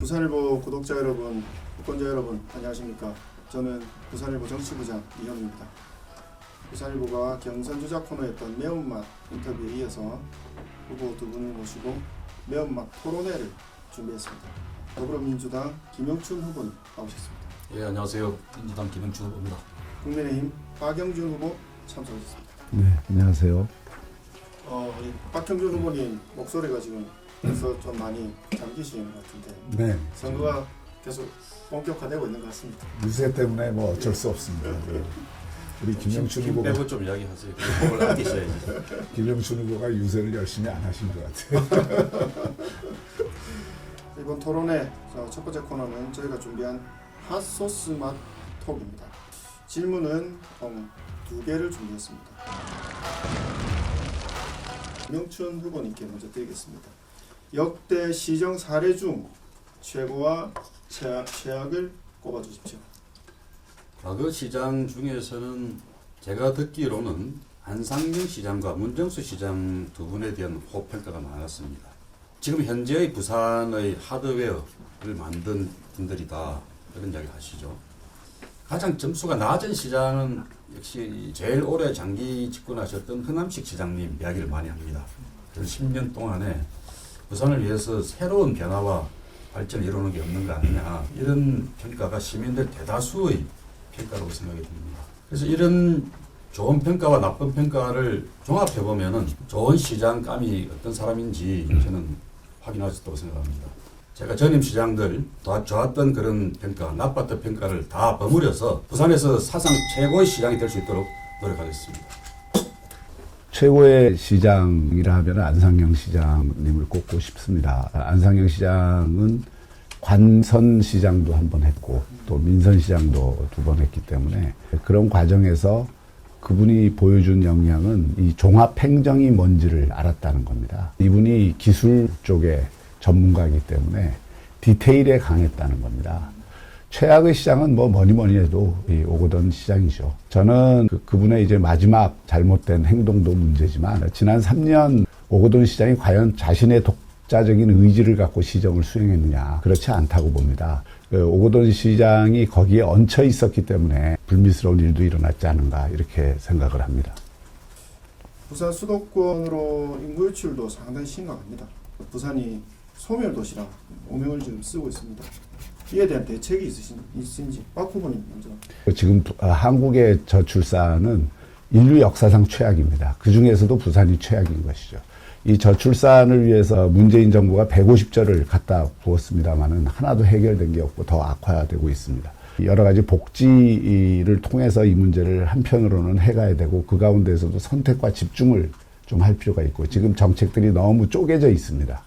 부산일보 구독자 여러분, 유권자 여러분 안녕하십니까. 저는 부산일보 정치부장 이형입니다. 부산일보가 경선 주작 코너였던 매운맛 인터뷰에 이어서 후보 두 분을 모시고 매운맛 토론회를 준비했습니다. 더불어민주당 김영춘 후보님 나오셨습니다. 예, 안녕하세요. 민주당 김영춘 후보입니다. 국민의힘 박영준 후보 참석하셨습니다. 네, 안녕하세요. 박형준 후보님 목소리가 지금 벌써 좀 많이 잠기시는 것 같은데 네, 선거가 계속 본격화되고 있는 것 같습니다. 유세 때문에 뭐 어쩔 수 없습니다. 우리 김영춘 후보가 빼고 좀 이야기하세요. 그걸 아끼셔야지. 김영춘 후보가 유세를 열심히 안 하신 것 같아요. 이번 토론회 첫 번째 코너는 저희가 준비한 핫소스 맛 톡입니다. 질문은 총 2개를 준비했습니다. 김영춘 후보님께 먼저 드리겠습니다. 역대 시정 사례 중 최고와 최악을 꼽아주십시오. 과거 시장 중에서는 제가 듣기로는 안상경 시장과 문정수 시장 두 분에 대한 호평가가 많았습니다. 지금 현재의 부산의 하드웨어를 만든 분들이다, 이런 이야기를 하시죠. 가장 점수가 낮은 시장은 역시 제일 오래 장기 집권하셨던 흥남식 시장님 이야기를 많이 합니다. 그래서 10년 동안에 부산을 위해서 새로운 변화와 발전을 이루는 게 없는 거 아니냐, 이런 평가가 시민들 대다수의 평가라고 생각이 듭니다. 그래서 이런 좋은 평가와 나쁜 평가를 종합해보면 좋은 시장감이 어떤 사람인지 저는 확인할 수 있다고 생각합니다. 제가 전임 시장들 좋았던 그런 평가, 나빴던 평가를 다 버무려서 부산에서 사상 최고의 시장이 될 수 있도록 노력하겠습니다. 최고의 시장이라 하면 안상경 시장님을 꼽고 싶습니다. 안상경 시장은 관선 시장도 한 번 했고 또 민선 시장도 2번 했기 때문에 그런 과정에서 그분이 보여준 역량은 이 종합 행정이 뭔지를 알았다는 겁니다. 이분이 기술 쪽에 전문가이기 때문에 디테일에 강했다는 겁니다. 최악의 시장은 뭐니 해도 이 오거돈 시장이죠. 저는 그분의 이제 마지막 잘못된 행동도 문제지만 지난 3년 오거돈 시장이 과연 자신의 독자적인 의지를 갖고 시정을 수행했느냐, 그렇지 않다고 봅니다. 오거돈 시장이 거기에 얹혀 있었기 때문에 불미스러운 일도 일어났지 않은가, 이렇게 생각을 합니다. 부산 수도권으로 인구 유출도 상당히 심각합니다. 부산이 소멸도시라 오명을 지금 쓰고 있습니다. 이에 대한 대책이 있으신지 박 후보님 먼저. 지금 한국의 저출산은 인류 역사상 최악입니다. 그 중에서도 부산이 최악인 것이죠. 이 저출산을 위해서 문재인 정부가 150조를 갖다 부었습니다만은 하나도 해결된 게 없고 더 악화되고 있습니다. 여러 가지 복지를 통해서 이 문제를 한편으로는 해가야 되고 그 가운데서도 선택과 집중을 좀 할 필요가 있고 지금 정책들이 너무 쪼개져 있습니다.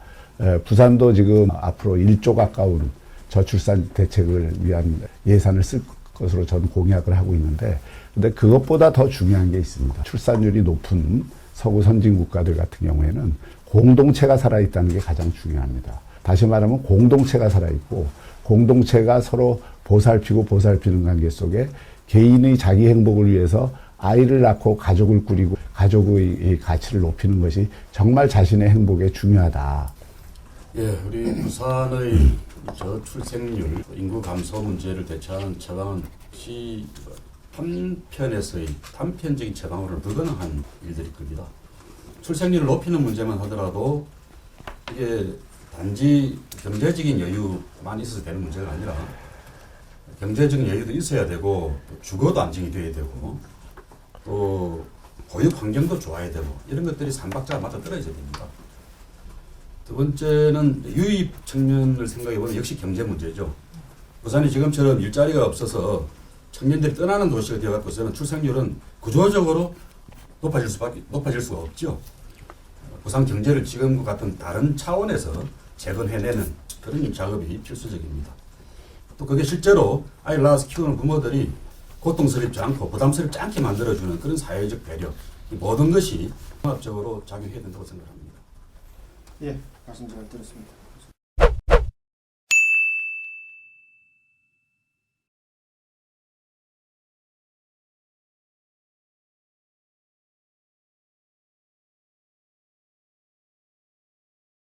부산도 지금 앞으로 1조 가까운 저출산 대책을 위한 예산을 쓸 것으로 저는 공약을 하고 있는데, 근데 그것보다 더 중요한 게 있습니다. 출산율이 높은 서구 선진 국가들 같은 경우에는 공동체가 살아있다는 게 가장 중요합니다. 다시 말하면 공동체가 살아있고 공동체가 서로 보살피는 관계 속에 개인의 자기 행복을 위해서 아이를 낳고 가족을 꾸리고 가족의 가치를 높이는 것이 정말 자신의 행복에 중요하다. 예, 우리 부산의 저출생률, 인구 감소 문제를 대처하는 처방은 혹시 한편에서의 단편적인 처방으로 불가능한 일들일 겁니다. 출생률을 높이는 문제만 하더라도 이게 단지 경제적인 여유만 있어서 되는 문제가 아니라 경제적인 여유도 있어야 되고 또 주거도 안정이 돼야 되고 또 보육 환경도 좋아야 되고 이런 것들이 삼박자가 맞아 떨어져야 됩니다. 두 번째는 유입 청년을 생각해보면 역시 경제 문제죠. 부산이 지금처럼 일자리가 없어서 청년들이 떠나는 도시가 되어갖고서는 출생률은 구조적으로 높아질 수가 없죠. 부산 경제를 지금과 같은 다른 차원에서 재건해내는 그런 작업이 필수적입니다. 또 그게 실제로 아이를 낳아서 키우는 부모들이 고통스럽지 않고 부담스럽지 않게 만들어주는 그런 사회적 배려, 이 모든 것이 종합적으로 작용해야 된다고 생각합니다. 예, 말씀 잘 들었습니다.